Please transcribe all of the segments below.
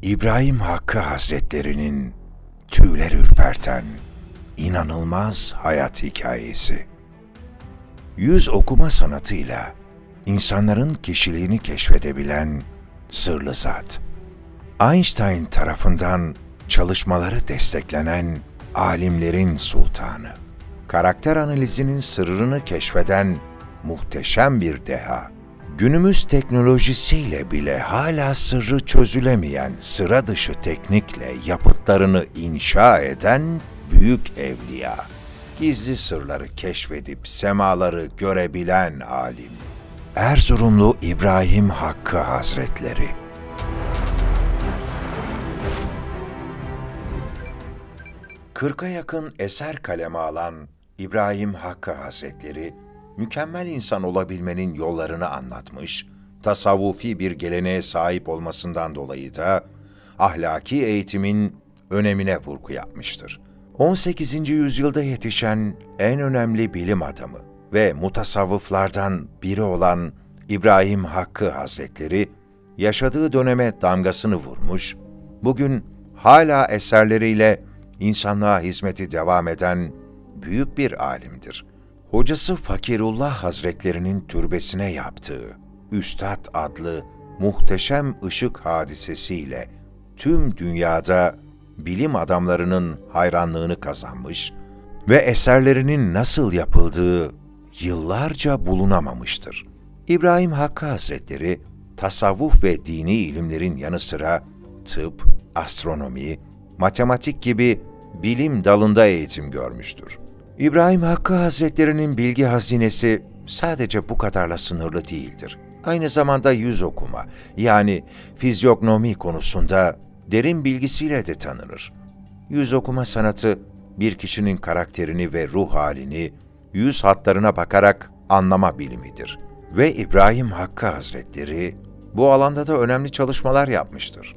İbrahim Hakkı Hazretleri'nin tüyler ürperten, inanılmaz hayat hikayesi. Yüz okuma sanatıyla insanların kişiliğini keşfedebilen sırlı zat. Einstein tarafından çalışmaları desteklenen alimlerin sultanı. Karakter analizinin sırrını keşfeden muhteşem bir deha. Günümüz teknolojisiyle bile hala sırrı çözülemeyen sıra dışı teknikle yapıtlarını inşa eden büyük evliya. Gizli sırları keşfedip semaları görebilen alim. Erzurumlu İbrahim Hakkı Hazretleri. Kırka yakın eser kaleme alan İbrahim Hakkı Hazretleri, mükemmel insan olabilmenin yollarını anlatmış, tasavvufi bir geleneğe sahip olmasından dolayı da ahlaki eğitimin önemine vurgu yapmıştır. 18. yüzyılda yetişen en önemli bilim adamı ve mutasavvıflardan biri olan İbrahim Hakkı Hazretleri, yaşadığı döneme damgasını vurmuş, bugün hala eserleriyle insanlığa hizmeti devam eden büyük bir alimdir. Hocası Fakirullah Hazretlerinin türbesine yaptığı Üstad adlı muhteşem ışık hadisesiyle tüm dünyada bilim adamlarının hayranlığını kazanmış ve eserlerinin nasıl yapıldığı yıllarca bulunamamıştır. İbrahim Hakkı Hazretleri, tasavvuf ve dini ilimlerin yanı sıra tıp, astronomi, matematik gibi bilim dalında eğitim görmüştür. İbrahim Hakkı Hazretleri'nin bilgi hazinesi sadece bu kadarla sınırlı değildir. Aynı zamanda yüz okuma, yani fizyognomi konusunda derin bilgisiyle de tanınır. Yüz okuma sanatı, bir kişinin karakterini ve ruh halini yüz hatlarına bakarak anlama bilimidir. Ve İbrahim Hakkı Hazretleri bu alanda da önemli çalışmalar yapmıştır.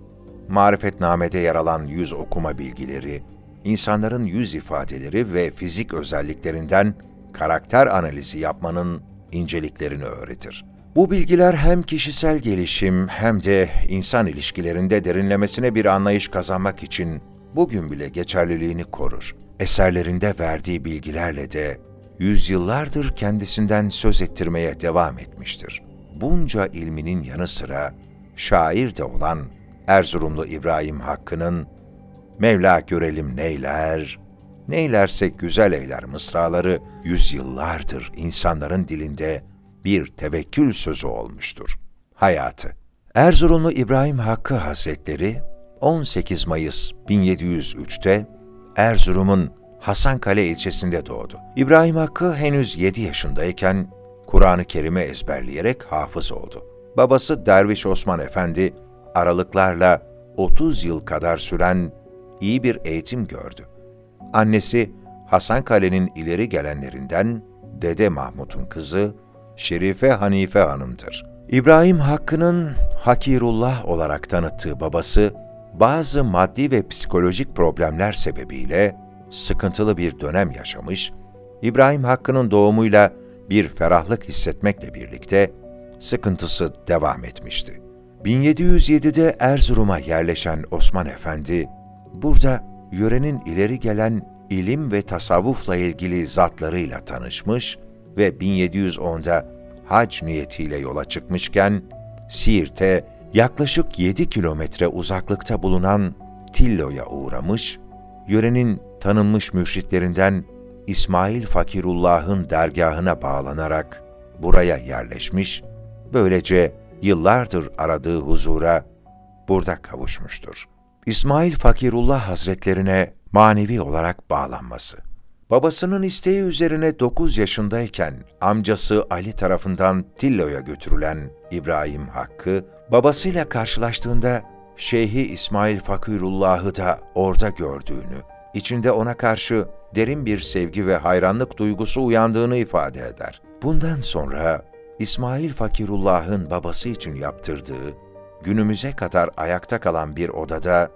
Marifetname'de yer alan yüz okuma bilgileri, insanların yüz ifadeleri ve fizik özelliklerinden karakter analizi yapmanın inceliklerini öğretir. Bu bilgiler hem kişisel gelişim hem de insan ilişkilerinde derinlemesine bir anlayış kazanmak için bugün bile geçerliliğini korur. Eserlerinde verdiği bilgilerle de yüzyıllardır kendisinden söz ettirmeye devam etmiştir. Bunca ilminin yanı sıra şair de olan Erzurumlu İbrahim Hakkı'nın "Mevla görelim neyler, neylerse güzel eyler" mısraları yüzyıllardır insanların dilinde bir tevekkül sözü olmuştur. Hayatı. Erzurumlu İbrahim Hakkı Hazretleri 18 Mayıs 1703'te Erzurum'un Hasankale ilçesinde doğdu. İbrahim Hakkı henüz 7 yaşındayken Kur'an-ı Kerim'i ezberleyerek hafız oldu. Babası Derviş Osman Efendi aralıklarla 30 yıl kadar süren iyi bir eğitim gördü. Annesi Hasankale'nin ileri gelenlerinden Dede Mahmud'un kızı Şerife Hanife Hanım'dır. İbrahim Hakkı'nın Hakirullah olarak tanıttığı babası, bazı maddi ve psikolojik problemler sebebiyle sıkıntılı bir dönem yaşamış, İbrahim Hakkı'nın doğumuyla bir ferahlık hissetmekle birlikte sıkıntısı devam etmişti. 1707'de Erzurum'a yerleşen Osman Efendi, burada yörenin ileri gelen ilim ve tasavvufla ilgili zatlarıyla tanışmış ve 1710'da hac niyetiyle yola çıkmışken, Siirt'e yaklaşık 7 kilometre uzaklıkta bulunan Tillo'ya uğramış, yörenin tanınmış mürşitlerinden İsmail Fakirullah'ın dergahına bağlanarak buraya yerleşmiş, böylece yıllardır aradığı huzura burada kavuşmuştur. İsmail Fakirullah Hazretlerine manevi olarak bağlanması. Babasının isteği üzerine 9 yaşındayken amcası Ali tarafından Tillo'ya götürülen İbrahim Hakkı, babasıyla karşılaştığında Şeyhi İsmail Fakirullah'ı da orada gördüğünü, içinde ona karşı derin bir sevgi ve hayranlık duygusu uyandığını ifade eder. Bundan sonra İsmail Fakirullah'ın babası için yaptırdığı, günümüze kadar ayakta kalan bir odada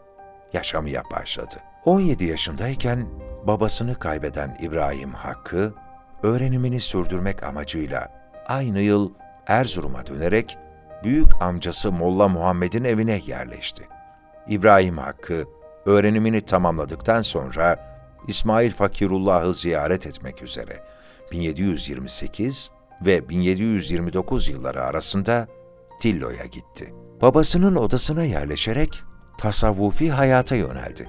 yaşamaya başladı. 17 yaşındayken babasını kaybeden İbrahim Hakkı, öğrenimini sürdürmek amacıyla aynı yıl Erzurum'a dönerek büyük amcası Molla Muhammed'in evine yerleşti. İbrahim Hakkı, öğrenimini tamamladıktan sonra İsmail Fakirullah'ı ziyaret etmek üzere 1728 ve 1729 yılları arasında Tillo'ya gitti. Babasının odasına yerleşerek tasavvufi hayata yöneldi.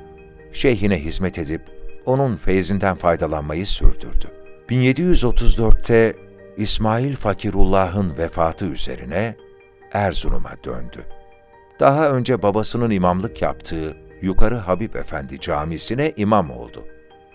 Şeyhine hizmet edip onun feyzinden faydalanmayı sürdürdü. 1734'te İsmail Fakirullah'ın vefatı üzerine Erzurum'a döndü. Daha önce babasının imamlık yaptığı Yukarı Habib Efendi Camisi'ne imam oldu.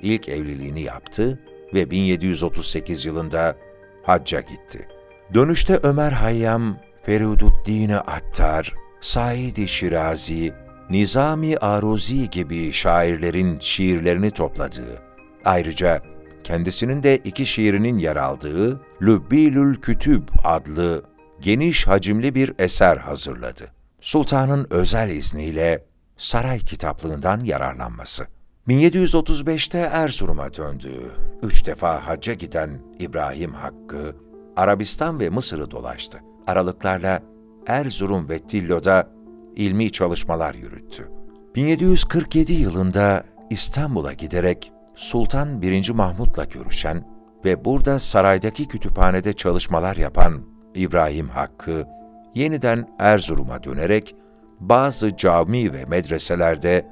İlk evliliğini yaptı ve 1738 yılında hacca gitti. Dönüşte Ömer Hayyam, Feriduddin Attar, Said-i Şirazi, Nizami Aruzi gibi şairlerin şiirlerini topladığı, ayrıca kendisinin de 2 şiirinin yer aldığı Lübbilül Kütüb adlı geniş hacimli bir eser hazırladı. Sultanın özel izniyle saray kitaplığından yararlanması. 1735'te Erzurum'a döndü. 3 defa hacca giden İbrahim Hakkı, Arabistan ve Mısır'ı dolaştı. Aralıklarla Erzurum ve Tillo'da ilmi çalışmalar yürüttü. 1747 yılında İstanbul'a giderek Sultan 1. Mahmud'la görüşen ve burada saraydaki kütüphanede çalışmalar yapan İbrahim Hakkı, yeniden Erzurum'a dönerek bazı cami ve medreselerde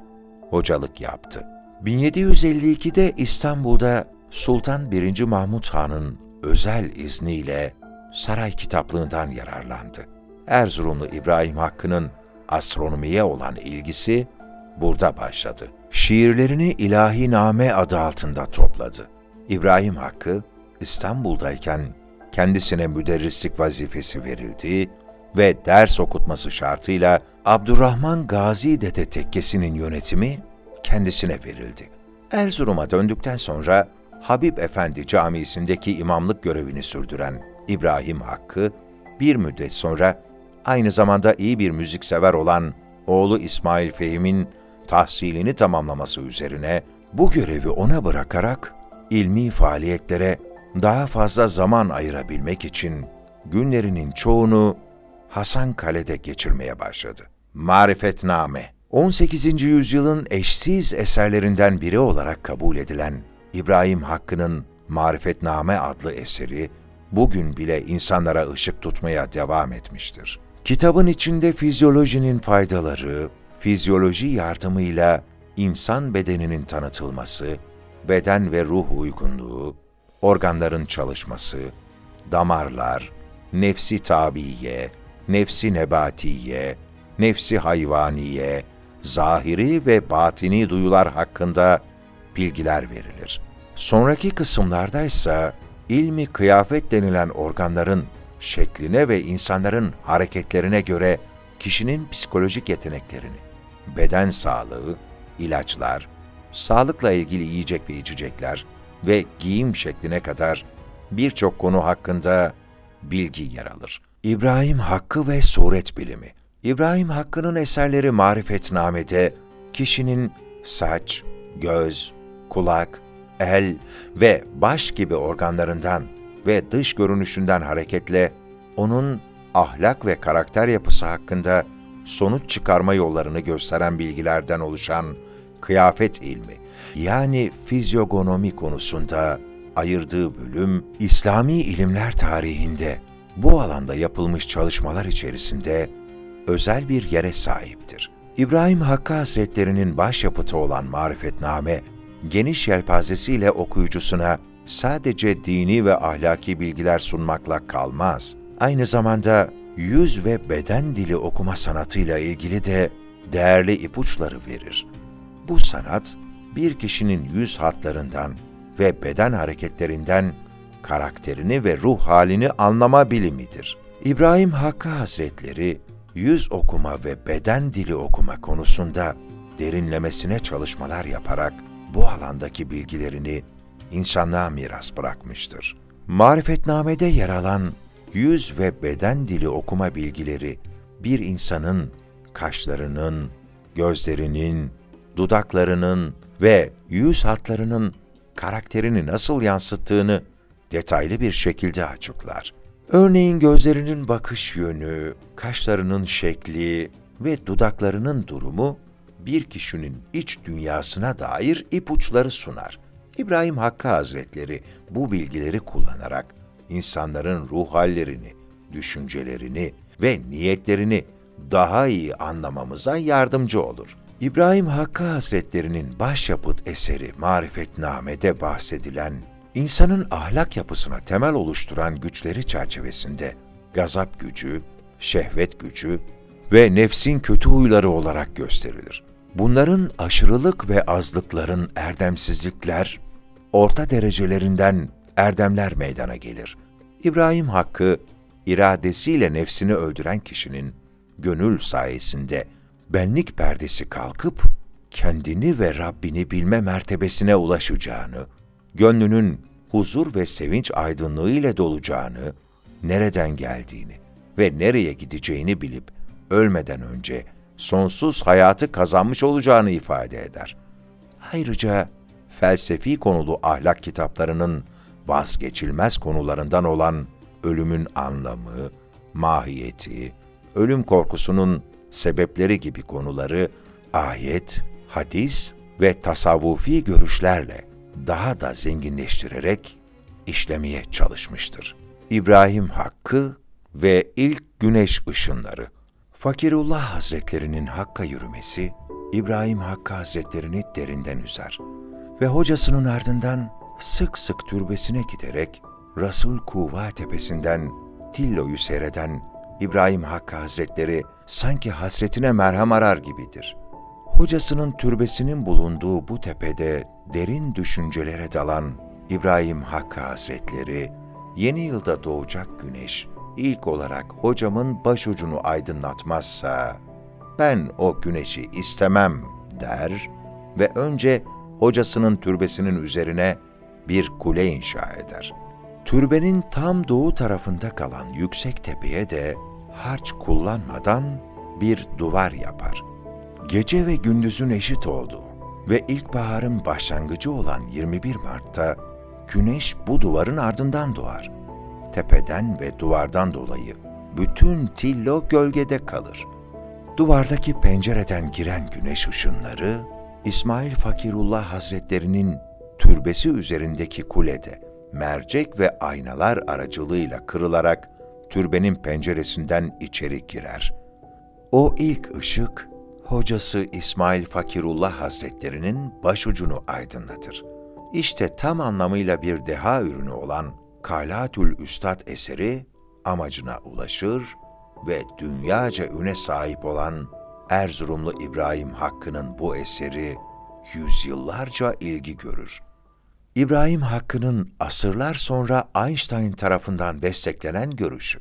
hocalık yaptı. 1752'de İstanbul'da Sultan 1. Mahmud Han'ın özel izniyle saray kitaplığından yararlandı. Erzurumlu İbrahim Hakkı'nın astronomiye olan ilgisi burada başladı. Şiirlerini İlahiname adı altında topladı. İbrahim Hakkı, İstanbul'dayken kendisine müderrislik vazifesi verildi ve ders okutması şartıyla Abdurrahman Gazi Dede Tekkesi'nin yönetimi kendisine verildi. Erzurum'a döndükten sonra Habib Efendi Camisi'ndeki imamlık görevini sürdüren İbrahim Hakkı, bir müddet sonra aynı zamanda iyi bir müziksever olan oğlu İsmail Fehim'in tahsilini tamamlaması üzerine bu görevi ona bırakarak ilmi faaliyetlere daha fazla zaman ayırabilmek için günlerinin çoğunu Hasankale'de geçirmeye başladı. Marifetname, 18. yüzyılın eşsiz eserlerinden biri olarak kabul edilen İbrahim Hakkı'nın Marifetname adlı eseri, bugün bile insanlara ışık tutmaya devam etmiştir. Kitabın içinde fizyolojinin faydaları, fizyoloji yardımıyla insan bedeninin tanıtılması, beden ve ruh uygunluğu, organların çalışması, damarlar, nefsi tabiye, nefsi nebatiye, nefsi hayvaniye, zahiri ve batini duyular hakkında bilgiler verilir. Sonraki kısımlarda ise ilmi kıyafet denilen organların şekline ve insanların hareketlerine göre kişinin psikolojik yeteneklerini, beden sağlığı, ilaçlar, sağlıkla ilgili yiyecek ve içecekler ve giyim şekline kadar birçok konu hakkında bilgi yer alır. İbrahim Hakkı ve Suret Bilimi. İbrahim Hakkı'nın eserleri Marifetname'de kişinin saç, göz, kulak, el ve baş gibi organlarından ve dış görünüşünden hareketle onun ahlak ve karakter yapısı hakkında sonuç çıkarma yollarını gösteren bilgilerden oluşan kıyafet ilmi, yani fizyogonomi konusunda ayırdığı bölüm, İslami ilimler tarihinde bu alanda yapılmış çalışmalar içerisinde özel bir yere sahiptir. İbrahim Hakkı Hazretleri'nin başyapıtı olan Marifetname, geniş yelpazesiyle okuyucusuna sadece dini ve ahlaki bilgiler sunmakla kalmaz. Aynı zamanda yüz ve beden dili okuma sanatıyla ilgili de değerli ipuçları verir. Bu sanat, bir kişinin yüz hatlarından ve beden hareketlerinden karakterini ve ruh halini anlama bilimidir. İbrahim Hakkı Hazretleri, yüz okuma ve beden dili okuma konusunda derinlemesine çalışmalar yaparak bu alandaki bilgilerini insanlığa miras bırakmıştır. Marifetname'de yer alan yüz ve beden dili okuma bilgileri, bir insanın kaşlarının, gözlerinin, dudaklarının ve yüz hatlarının karakterini nasıl yansıttığını detaylı bir şekilde açıklar. Örneğin gözlerinin bakış yönü, kaşlarının şekli ve dudaklarının durumu bir kişinin iç dünyasına dair ipuçları sunar. İbrahim Hakkı Hazretleri bu bilgileri kullanarak insanların ruh hallerini, düşüncelerini ve niyetlerini daha iyi anlamamıza yardımcı olur. İbrahim Hakkı Hazretleri'nin başyapıt eseri Marifetname'de bahsedilen, insanın ahlak yapısına temel oluşturan güçleri çerçevesinde gazap gücü, şehvet gücü ve nefsin kötü huyları olarak gösterilir. Bunların aşırılık ve azlıkların erdemsizlikler, orta derecelerinden erdemler meydana gelir. İbrahim Hakkı, iradesiyle nefsini öldüren kişinin gönül sayesinde benlik perdesi kalkıp kendini ve Rabbini bilme mertebesine ulaşacağını, gönlünün huzur ve sevinç aydınlığı ile dolacağını, nereden geldiğini ve nereye gideceğini bilip ölmeden önce sonsuz hayatı kazanmış olacağını ifade eder. Ayrıca felsefi konulu ahlak kitaplarının vazgeçilmez konularından olan ölümün anlamı, mahiyeti, ölüm korkusunun sebepleri gibi konuları ayet, hadis ve tasavvufi görüşlerle daha da zenginleştirerek işlemeye çalışmıştır. İbrahim Hakkı ve ilk güneş ışınları. Fakirullah Hazretlerinin Hakk'a yürümesi, İbrahim Hakkı Hazretlerini derinden üzer ve hocasının ardından sık sık türbesine giderek Resul Kuva tepesinden Tillo'yu seyreden İbrahim Hakkı Hazretleri sanki hasretine merhem arar gibidir. Hocasının türbesinin bulunduğu bu tepede derin düşüncelere dalan İbrahim Hakkı Hazretleri, yeni yılda doğacak güneş ilk olarak hocamın başucunu aydınlatmazsa ben o güneşi istemem der ve önce hocasının türbesinin üzerine bir kule inşa eder. Türbenin tam doğu tarafında kalan yüksek tepeye de harç kullanmadan bir duvar yapar. Gece ve gündüzün eşit olduğu ve ilkbaharın başlangıcı olan 21 Mart'ta güneş bu duvarın ardından doğar. Tepeden ve duvardan dolayı bütün Tillo gölgede kalır. Duvardaki pencereden giren güneş ışınları, İsmail Fakirullah Hazretlerinin türbesi üzerindeki kulede mercek ve aynalar aracılığıyla kırılarak türbenin penceresinden içeri girer. O ilk ışık, hocası İsmail Fakirullah Hazretlerinin başucunu aydınlatır. İşte tam anlamıyla bir deha ürünü olan Kalatül Üstad eseri amacına ulaşır ve dünyaca üne sahip olan Erzurumlu İbrahim Hakkı'nın bu eseri yüzyıllarca ilgi görür. İbrahim Hakkı'nın asırlar sonra Einstein tarafından desteklenen görüşü.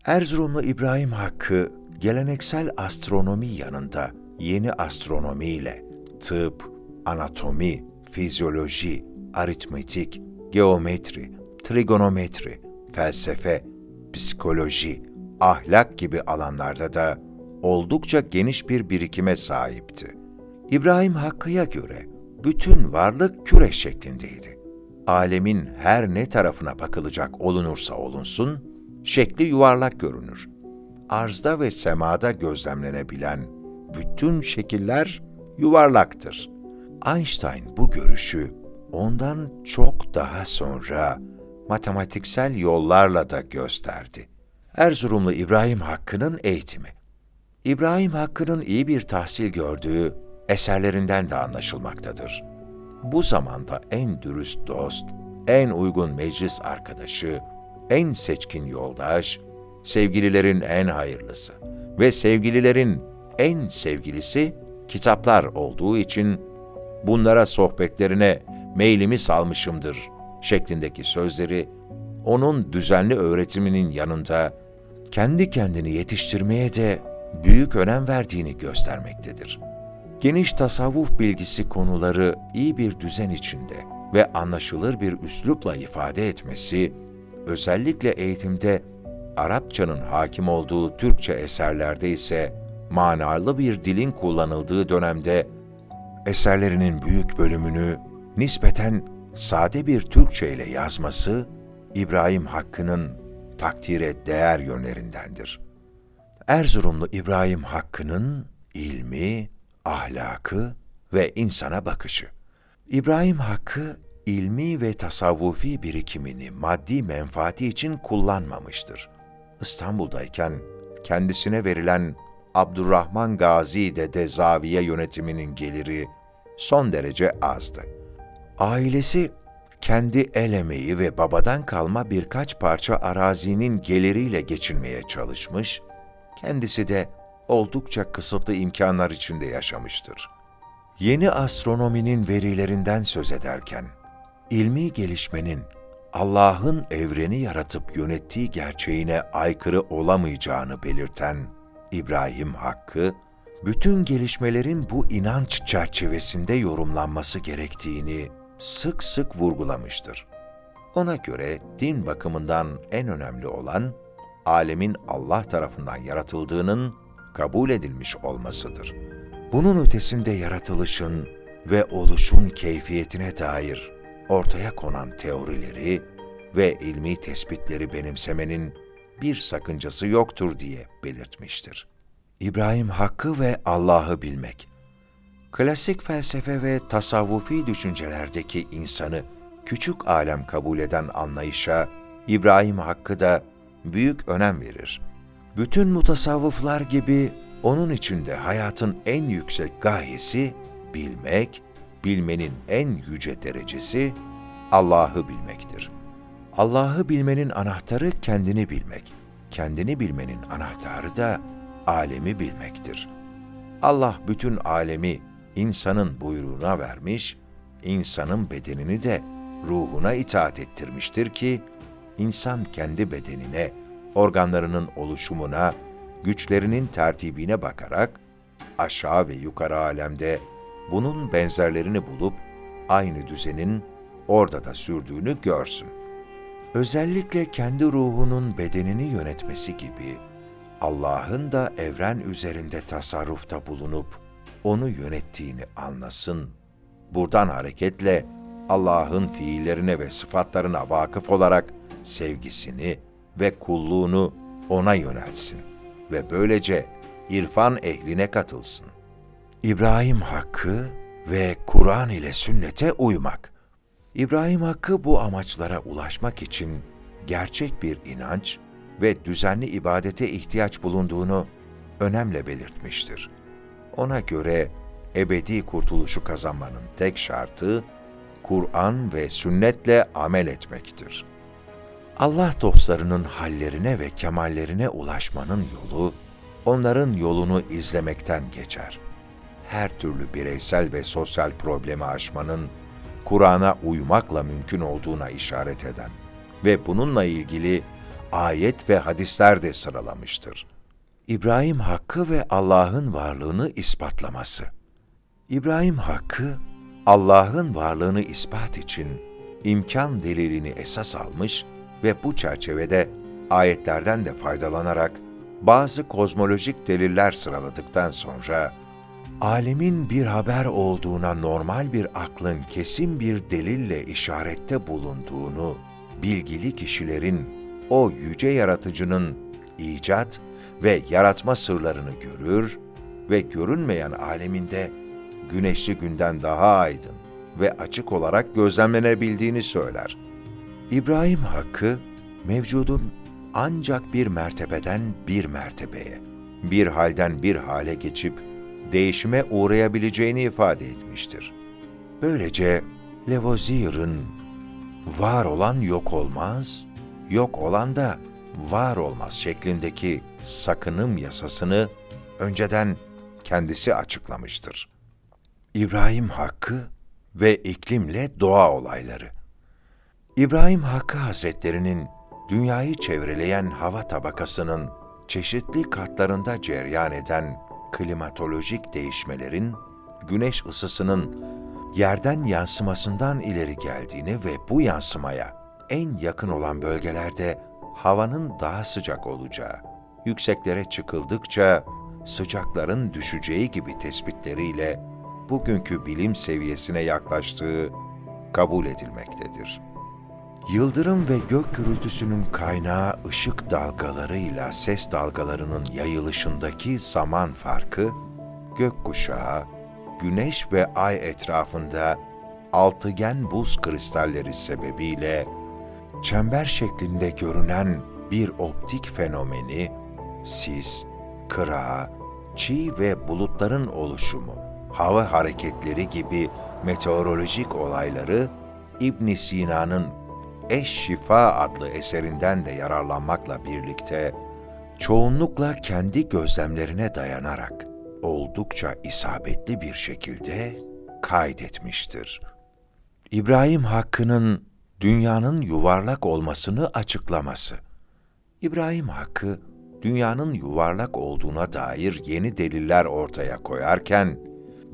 Erzurumlu İbrahim Hakkı, geleneksel astronomi yanında yeni astronomiyle tıp, anatomi, fizyoloji, aritmetik, geometri, trigonometri, felsefe, psikoloji, ahlak gibi alanlarda da oldukça geniş bir birikime sahipti. İbrahim Hakkı'ya göre bütün varlık küre şeklindeydi. Alemin her ne tarafına bakılacak olunursa olunsun, şekli yuvarlak görünür. Arzda ve semada gözlemlenebilen bütün şekiller yuvarlaktır. Einstein bu görüşü ondan çok daha sonra matematiksel yollarla da gösterdi. Erzurumlu İbrahim Hakkı'nın eğitimi. İbrahim Hakkı'nın iyi bir tahsil gördüğü eserlerinden de anlaşılmaktadır. Bu zamanda en dürüst dost, en uygun meclis arkadaşı, en seçkin yoldaş, sevgililerin en hayırlısı ve sevgililerin en sevgilisi kitaplar olduğu için bunlara sohbetlerine meylimi salmışımdır şeklindeki sözleri onun düzenli öğretiminin yanında kendi kendini yetiştirmeye de büyük önem verdiğini göstermektedir. Geniş tasavvuf bilgisi konuları iyi bir düzen içinde ve anlaşılır bir üslupla ifade etmesi, özellikle eğitimde Arapçanın hakim olduğu Türkçe eserlerde ise manalı bir dilin kullanıldığı dönemde eserlerinin büyük bölümünü nispeten sade bir Türkçe ile yazması İbrahim Hakkı'nın takdire değer yönlerindendir. Erzurumlu İbrahim Hakkı'nın ilmi, ahlakı ve insana bakışı. İbrahim Hakkı, ilmi ve tasavvufi birikimini maddi menfaati için kullanmamıştır. İstanbul'dayken kendisine verilen Abdurrahman Gazi Dede Zaviye yönetiminin geliri son derece azdı. Ailesi kendi el emeği ve babadan kalma birkaç parça arazinin geliriyle geçinmeye çalışmış, kendisi de oldukça kısıtlı imkanlar içinde yaşamıştır. Yeni astronominin verilerinden söz ederken, ilmi gelişmenin Allah'ın evreni yaratıp yönettiği gerçeğine aykırı olamayacağını belirten İbrahim Hakkı, bütün gelişmelerin bu inanç çerçevesinde yorumlanması gerektiğini sık sık vurgulamıştır. Ona göre din bakımından en önemli olan, alemin Allah tarafından yaratıldığının kabul edilmiş olmasıdır. Bunun ötesinde yaratılışın ve oluşun keyfiyetine dair ortaya konan teorileri ve ilmi tespitleri benimsemenin bir sakıncası yoktur diye belirtmiştir. İbrahim Hakkı ve Allah'ı bilmek. Klasik felsefe ve tasavvufi düşüncelerdeki insanı küçük alem kabul eden anlayışa İbrahim Hakkı da büyük önem verir. Bütün mutasavvıflar gibi onun için de hayatın en yüksek gayesi bilmek, bilmenin en yüce derecesi Allah'ı bilmektir. Allah'ı bilmenin anahtarı kendini bilmek, kendini bilmenin anahtarı da alemi bilmektir. Allah bütün alemi insanın buyruğuna vermiş, insanın bedenini de ruhuna itaat ettirmiştir ki, insan kendi bedenine, organlarının oluşumuna, güçlerinin tertibine bakarak, aşağı ve yukarı alemde bunun benzerlerini bulup, aynı düzenin orada da sürdüğünü görsün. Özellikle kendi ruhunun bedenini yönetmesi gibi, Allah'ın da evren üzerinde tasarrufta bulunup, onu yönettiğini anlasın. Buradan hareketle Allah'ın fiillerine ve sıfatlarına vakıf olarak sevgisini ve kulluğunu ona yönelsin ve böylece irfan ehline katılsın. İbrahim Hakkı ve Kur'an ile sünnete uymak. İbrahim Hakkı bu amaçlara ulaşmak için gerçek bir inanç ve düzenli ibadete ihtiyaç bulunduğunu önemle belirtmiştir. Ona göre ebedi kurtuluşu kazanmanın tek şartı Kur'an ve sünnetle amel etmektir. Allah dostlarının hallerine ve kemallerine ulaşmanın yolu, onların yolunu izlemekten geçer. Her türlü bireysel ve sosyal problemi aşmanın Kur'an'a uymakla mümkün olduğuna işaret eden ve bununla ilgili ayet ve hadisler de sıralamıştır. İbrahim Hakkı ve Allah'ın varlığını ispatlaması. İbrahim Hakkı, Allah'ın varlığını ispat için imkan delilini esas almış ve bu çerçevede ayetlerden de faydalanarak bazı kozmolojik deliller sıraladıktan sonra, alemin bir haber olduğuna normal bir aklın kesin bir delille işarette bulunduğunu, bilgili kişilerin o yüce yaratıcının icat ve yaratma sırlarını görür ve görünmeyen aleminde güneşli günden daha aydın ve açık olarak gözlemlenebildiğini söyler. İbrahim Hakkı, mevcudun ancak bir mertebeden bir mertebeye, bir halden bir hale geçip değişime uğrayabileceğini ifade etmiştir. Böylece Lavoisier'in var olan yok olmaz, yok olan da var olmaz şeklindeki sakınım yasasını önceden kendisi açıklamıştır. İbrahim Hakkı ve iklimle doğa olayları. İbrahim Hakkı Hazretleri'nin dünyayı çevreleyen hava tabakasının çeşitli katlarında cereyan eden klimatolojik değişmelerin güneş ısısının yerden yansımasından ileri geldiğini ve bu yansımaya en yakın olan bölgelerde havanın daha sıcak olacağı, yükseklere çıkıldıkça sıcakların düşeceği gibi tespitleriyle bugünkü bilim seviyesine yaklaştığı kabul edilmektedir. Yıldırım ve gök gürültüsünün kaynağı ışık dalgalarıyla ses dalgalarının yayılışındaki zaman farkı, gökkuşağı, güneş ve ay etrafında altıgen buz kristalleri sebebiyle çember şeklinde görünen bir optik fenomeni, sis, kıra, çiğ ve bulutların oluşumu, hava hareketleri gibi meteorolojik olayları İbn Sina'nın Eş-Şifa adlı eserinden de yararlanmakla birlikte çoğunlukla kendi gözlemlerine dayanarak oldukça isabetli bir şekilde kaydetmiştir. İbrahim Hakkı'nın dünyanın yuvarlak olmasını açıklaması. İbrahim Hakkı, dünyanın yuvarlak olduğuna dair yeni deliller ortaya koyarken,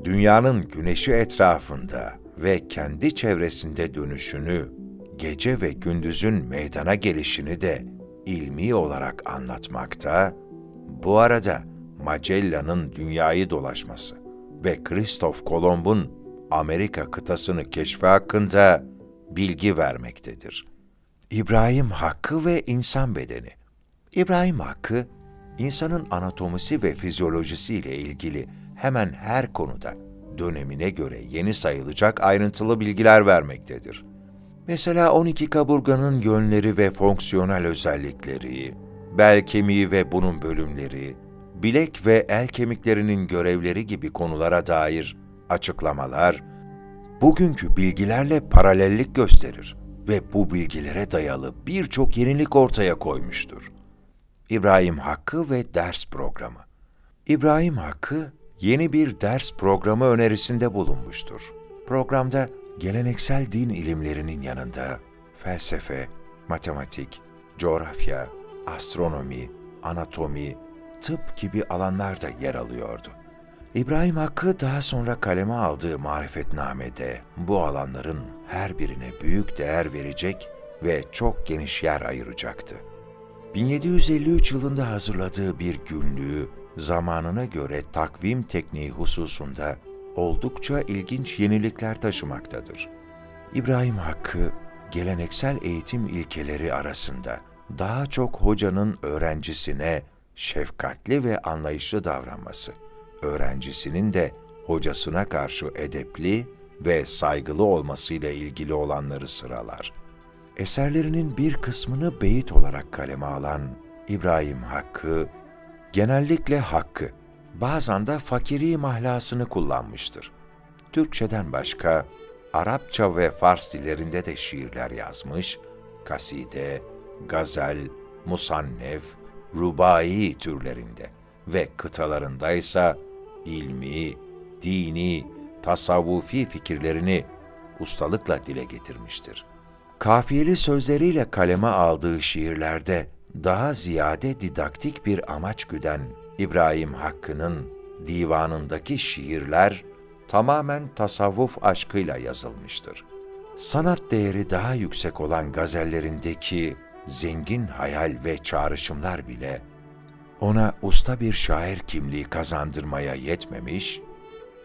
dünyanın güneşi etrafında ve kendi çevresinde dönüşünü, gece ve gündüzün meydana gelişini de ilmi olarak anlatmakta, bu arada Magellan'ın dünyayı dolaşması ve Kristof Kolomb'un Amerika kıtasını keşfi hakkında bilgi vermektedir. İbrahim Hakkı ve insan bedeni. İbrahim Hakkı, insanın anatomisi ve fizyolojisi ile ilgili hemen her konuda dönemine göre yeni sayılacak ayrıntılı bilgiler vermektedir. Mesela 12 kaburganın yönleri ve fonksiyonel özellikleri, bel kemiği ve bunun bölümleri, bilek ve el kemiklerinin görevleri gibi konulara dair açıklamalar, bugünkü bilgilerle paralellik gösterir ve bu bilgilere dayalı birçok yenilik ortaya koymuştur. İbrahim Hakkı ve ders programı. İbrahim Hakkı yeni bir ders programı önerisinde bulunmuştur. Programda geleneksel din ilimlerinin yanında felsefe, matematik, coğrafya, astronomi, anatomi, tıp gibi alanlar da yer alıyordu. İbrahim Hakkı daha sonra kaleme aldığı marifetnamede bu alanların her birine büyük değer verecek ve çok geniş yer ayıracaktı. 1753 yılında hazırladığı bir günlüğü zamanına göre takvim tekniği hususunda oldukça ilginç yenilikler taşımaktadır. İbrahim Hakkı, geleneksel eğitim ilkeleri arasında daha çok hocanın öğrencisine şefkatli ve anlayışlı davranması, öğrencisinin de hocasına karşı edepli ve saygılı olmasıyla ilgili olanları sıralar. Eserlerinin bir kısmını beyit olarak kaleme alan İbrahim Hakkı, genellikle hakkı, bazen de fakiri mahlasını kullanmıştır. Türkçeden başka, Arapça ve Fars dillerinde de şiirler yazmış, kaside, gazel, musannef, rubai türlerinde ve kıtalarındaysa ilmi, dini, tasavvufi fikirlerini ustalıkla dile getirmiştir. Kafiyeli sözleriyle kaleme aldığı şiirlerde daha ziyade didaktik bir amaç güden İbrahim Hakkı'nın divanındaki şiirler tamamen tasavvuf aşkıyla yazılmıştır. Sanat değeri daha yüksek olan gazellerindeki zengin hayal ve çağrışımlar bile ona usta bir şair kimliği kazandırmaya yetmemiş,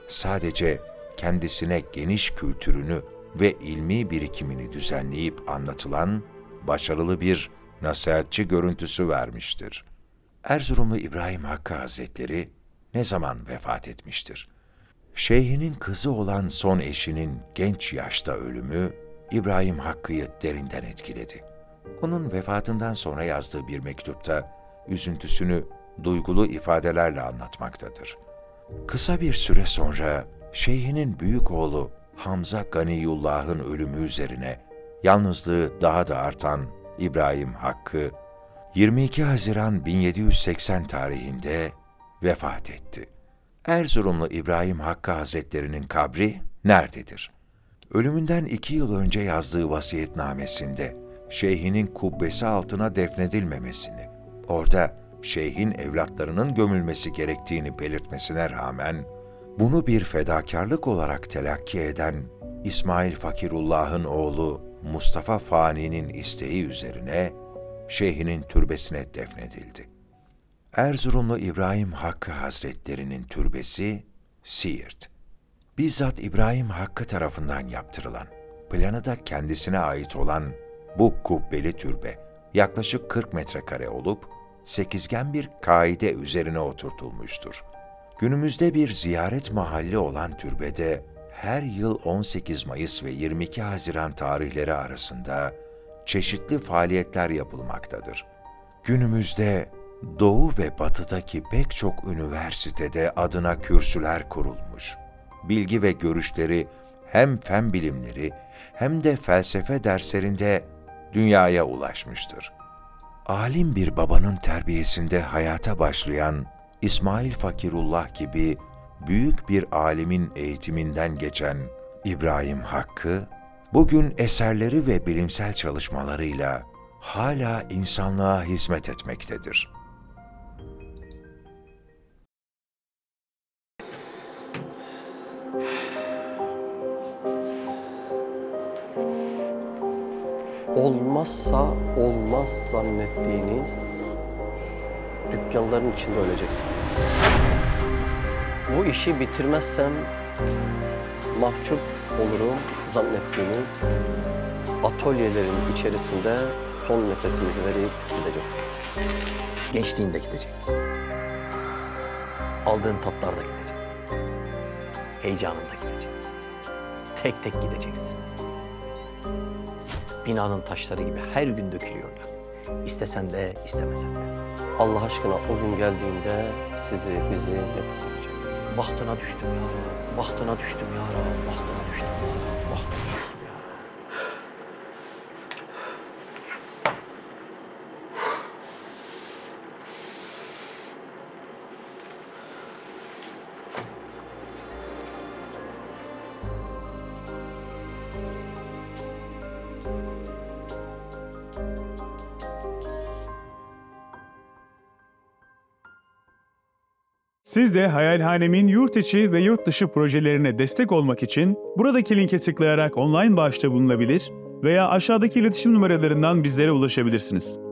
sadece kendisine geniş kültürünü ve ilmi birikimini düzenleyip anlatılan başarılı bir nasihatçı görüntüsü vermiştir. Erzurumlu İbrahim Hakkı Hazretleri ne zaman vefat etmiştir? Şeyhinin kızı olan son eşinin genç yaşta ölümü İbrahim Hakkı'yı derinden etkiledi. Onun vefatından sonra yazdığı bir mektupta üzüntüsünü duygulu ifadelerle anlatmaktadır. Kısa bir süre sonra şeyhinin büyük oğlu Hamza Ganiyullah'ın ölümü üzerine yalnızlığı daha da artan İbrahim Hakkı, 22 Haziran 1780 tarihinde vefat etti. Erzurumlu İbrahim Hakkı Hazretleri'nin kabri nerededir? Ölümünden 2 yıl önce yazdığı vasiyetnamesinde şeyhinin kubbesi altına defnedilmemesini, orada şeyhin evlatlarının gömülmesi gerektiğini belirtmesine rağmen, bunu bir fedakarlık olarak telakki eden İsmail Fakirullah'ın oğlu Mustafa Fani'nin isteği üzerine şeyhinin türbesine defnedildi. Erzurumlu İbrahim Hakkı Hazretleri'nin türbesi Siirt. Bizzat İbrahim Hakkı tarafından yaptırılan, planı da kendisine ait olan bu kubbeli türbe yaklaşık 40 metrekare olup sekizgen bir kaide üzerine oturtulmuştur. Günümüzde bir ziyaret mahalli olan türbede her yıl 18 Mayıs ve 22 Haziran tarihleri arasında çeşitli faaliyetler yapılmaktadır. Günümüzde Doğu ve Batı'daki pek çok üniversitede adına kürsüler kurulmuş. Bilgi ve görüşleri hem fen bilimleri hem de felsefe derslerinde dünyaya ulaşmıştır. Alim bir babanın terbiyesinde hayata başlayan İsmail Fakirullah gibi büyük bir alimin eğitiminden geçen İbrahim Hakkı, bugün eserleri ve bilimsel çalışmalarıyla hala insanlığa hizmet etmektedir. Olmazsa olmaz zannettiğiniz dükkanların içinde öleceksiniz. Bu işi bitirmezsem mahcup olurum zannettiğiniz atölyelerin içerisinde son nefesinizi verip gideceksiniz. Gençliğin de gidecek. Aldığın tatlar da gidecek. Heyecanın da gidecek. Tek tek gideceksin. Binanın taşları gibi her gün dökülüyorlar. İstesen de istemesen de. Allah aşkına o gün geldiğinde sizi, bizi ne kurtaracak? Bahtına düştüm ya Rab, bahtına düştüm ya Rab, bahtına düştüm ya Rab, bahtına düştüm ya Rab. Siz de Hayalhanem'in yurt içi ve yurt dışı projelerine destek olmak için buradaki linke tıklayarak online bağışta bulunabilir veya aşağıdaki iletişim numaralarından bizlere ulaşabilirsiniz.